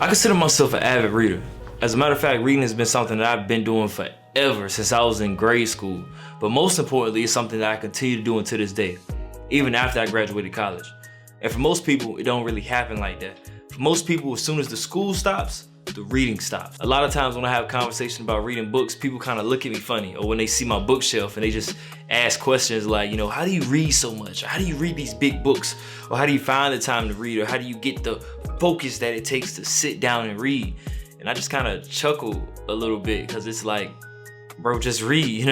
I consider myself an avid reader. As a matter of fact, reading has been something that I've been doing forever since I was in grade school. But most importantly, it's something that I continue to do until this day, even after I graduated college. And for most people, it don't really happen like that. For most people, as soon as the school stops, the reading stops. A lot of times when I have conversations about reading books, people kind of look at me funny, or when they see my bookshelf and they just ask questions like, how do you read so much? Or how do you read these big books? Or how do you find the time to read? Or how do you get the focus that it takes to sit down and read? And I just kind of chuckle a little bit because it's like, bro, just read,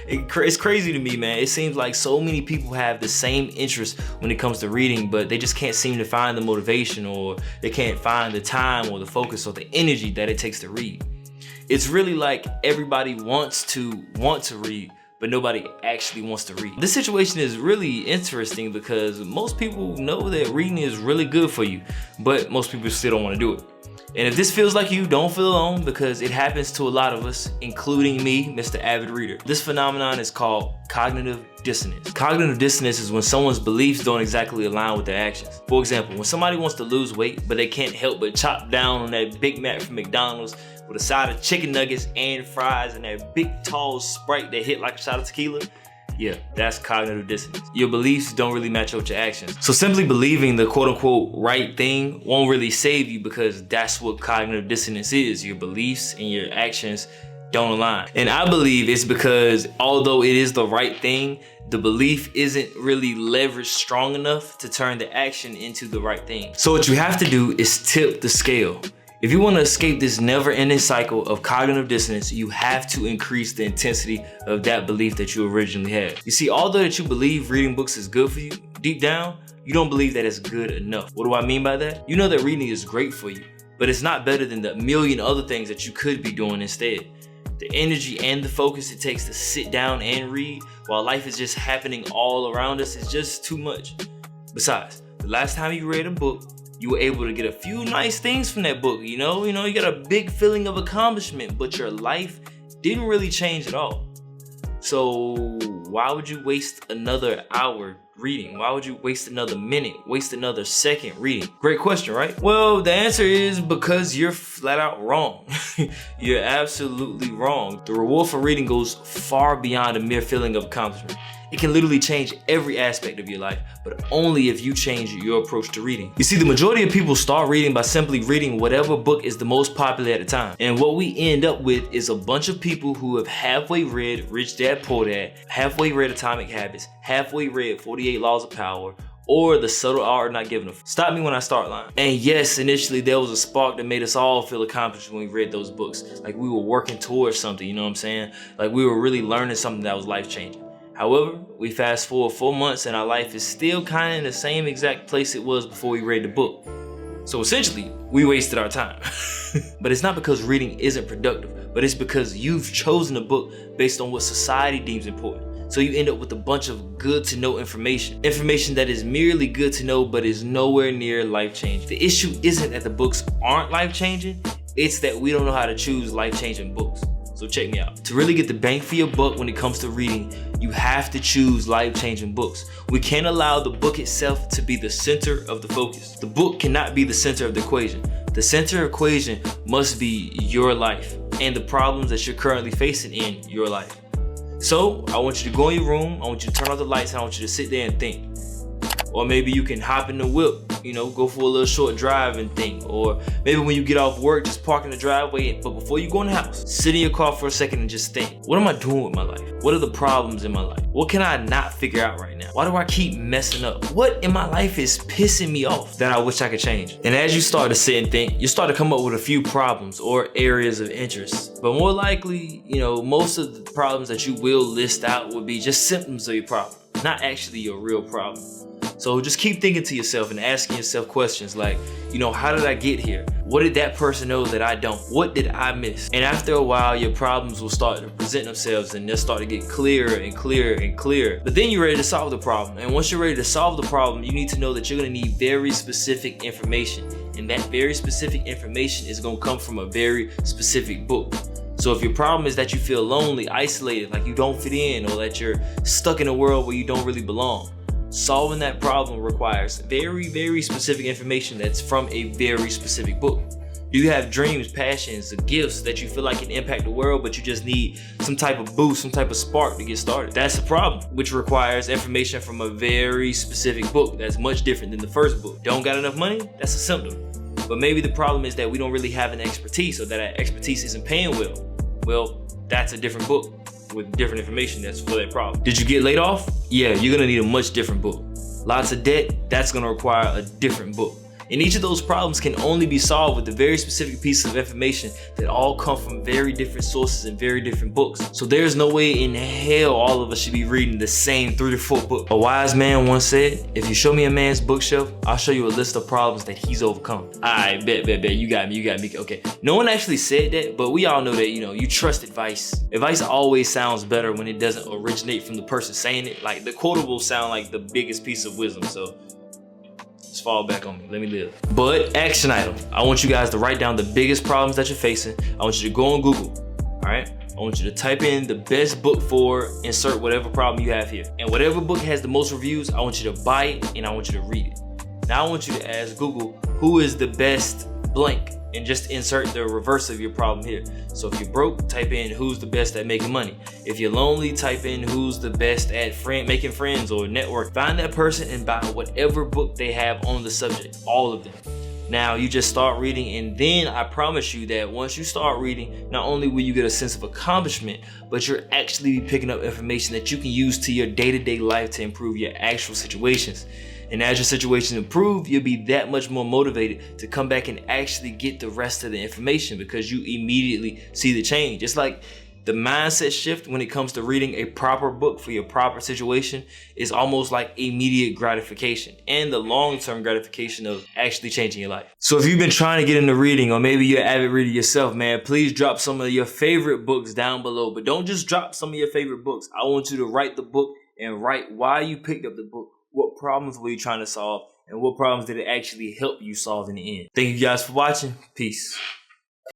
It's crazy to me, man. It seems like so many people have the same interest when it comes to reading, but they just can't seem to find the motivation, or they can't find the time or the focus or the energy that it takes to read. It's really like everybody wants to read, but nobody actually wants to read. This situation is really interesting because most people know that reading is really good for you, but most people still don't want to do it. And if this feels like you, don't feel alone, because it happens to a lot of us, including me, Mr. Avid Reader. This phenomenon is called cognitive dissonance. Cognitive dissonance is when someone's beliefs don't exactly align with their actions. For example, when somebody wants to lose weight, but they can't help but chop down on that Big Mac from McDonald's with a side of chicken nuggets and fries and that big tall Sprite that hit like a shot of tequila, yeah, that's cognitive dissonance. Your beliefs don't really match up with your actions. So simply believing the quote unquote right thing won't really save you, because that's what cognitive dissonance is. Your beliefs and your actions don't align. And I believe it's because although it is the right thing, the belief isn't really leveraged strong enough to turn the action into the right thing. So what you have to do is tip the scale. If you want to escape this never-ending cycle of cognitive dissonance, you have to increase the intensity of that belief that you originally had. You see, although that you believe reading books is good for you, deep down, you don't believe that it's good enough. What do I mean by that? You know that reading is great for you, but it's not better than the million other things that you could be doing instead. The energy and the focus it takes to sit down and read while life is just happening all around us is just too much. Besides, the last time you read a book, you were able to get a few nice things from that book, you got a big feeling of accomplishment, but your life didn't really change at all. So why would you waste another hour reading? Why would you waste another minute, waste another second reading? Great question, right? Well, the answer is because you're flat out wrong. You're absolutely wrong. The reward for reading goes far beyond a mere feeling of accomplishment. It can literally change every aspect of your life, but only if you change your approach to reading. You see, the majority of people start reading by simply reading whatever book is the most popular at the time. And what we end up with is a bunch of people who have halfway read Rich Dad Poor Dad, halfway read Atomic Habits, halfway read 48 Laws of Power, or The Subtle Art of Not Giving a F. Stop me when I start lying. And yes, initially there was a spark that made us all feel accomplished when we read those books. Like we were working towards something, you know what I'm saying? Like we were really learning something that was life-changing. However, we fast forward 4 months and our life is still kind of in the same exact place it was before we read the book. So essentially, we wasted our time. But it's not because reading isn't productive, but it's because you've chosen a book based on what society deems important. So you end up with a bunch of good to know information that is merely good to know but is nowhere near life-changing. The issue isn't that the books aren't life-changing, it's that we don't know how to choose life-changing books. So check me out. To really get the bang for your buck when it comes to reading, you have to choose life-changing books. We can't allow the book itself to be the center of the focus. The book cannot be the center of the equation. The center equation must be your life and the problems that you're currently facing in your life. So I want you to go in your room, I want you to turn off the lights, and I want you to sit there and think. Or maybe you can hop in the whip, go for a little short drive and think. Or maybe when you get off work, just park in the driveway. But before you go in the house, sit in your car for a second and just think. What am I doing with my life? What are the problems in my life? What can I not figure out right now? Why do I keep messing up? What in my life is pissing me off that I wish I could change? And as you start to sit and think, you start to come up with a few problems or areas of interest. But more likely, most of the problems that you will list out would be just symptoms of your problem, not actually your real problem. So just keep thinking to yourself and asking yourself questions like, how did I get here? What did that person know that I don't? What did I miss? And after a while, your problems will start to present themselves and they'll start to get clearer and clearer and clearer. But then you're ready to solve the problem. And once you're ready to solve the problem, you need to know that you're going to need very specific information. And that very specific information is going to come from a very specific book. So if your problem is that you feel lonely, isolated, like you don't fit in, or that you're stuck in a world where you don't really belong, solving that problem requires very, very specific information that's from a very specific book. Do you have dreams, passions, or gifts that you feel like can impact the world, but you just need some type of boost, some type of spark to get started? That's the problem, which requires information from a very specific book that's much different than the first book. Don't got enough money? That's a symptom. But maybe the problem is that we don't really have an expertise, or that our expertise isn't paying well. Well, that's a different book with different information that's for that problem. Did you get laid off? Yeah, you're gonna need a much different book. Lots of debt? That's gonna require a different book. And each of those problems can only be solved with a very specific piece of information that all come from very different sources and very different books. So there's no way in hell all of us should be reading the same 3 to 4 books. A wise man once said, if you show me a man's bookshelf, I'll show you a list of problems that he's overcome. Alright, bet, you got me, okay. No one actually said that, but we all know that, you trust advice. Advice always sounds better when it doesn't originate from the person saying it. Like, the quotables sound like the biggest piece of wisdom, so just fall back on me, let me live. But action item, I want you guys to write down the biggest problems that you're facing. I want you to go on Google, all right? I want you to type in the best book for, insert whatever problem you have here. And whatever book has the most reviews, I want you to buy it and I want you to read it. Now I want you to ask Google, who is the best blank? And just insert the reverse of your problem here. So if you're broke, type in who's the best at making money. If you're lonely, type in who's the best at making friends or network. Find that person and buy whatever book they have on the subject, all of them. Now you just start reading, and then I promise you that once you start reading, not only will you get a sense of accomplishment, but you're actually picking up information that you can use to your day-to-day life to improve your actual situations. And as your situation improves, you'll be that much more motivated to come back and actually get the rest of the information because you immediately see the change. It's like the mindset shift when it comes to reading a proper book for your proper situation is almost like immediate gratification and the long-term gratification of actually changing your life. So if you've been trying to get into reading, or maybe you're an avid reader yourself, man, please drop some of your favorite books down below. But don't just drop some of your favorite books. I want you to write the book and write why you picked up the book. What problems were you trying to solve? And what problems did it actually help you solve in the end? Thank you guys for watching. Peace.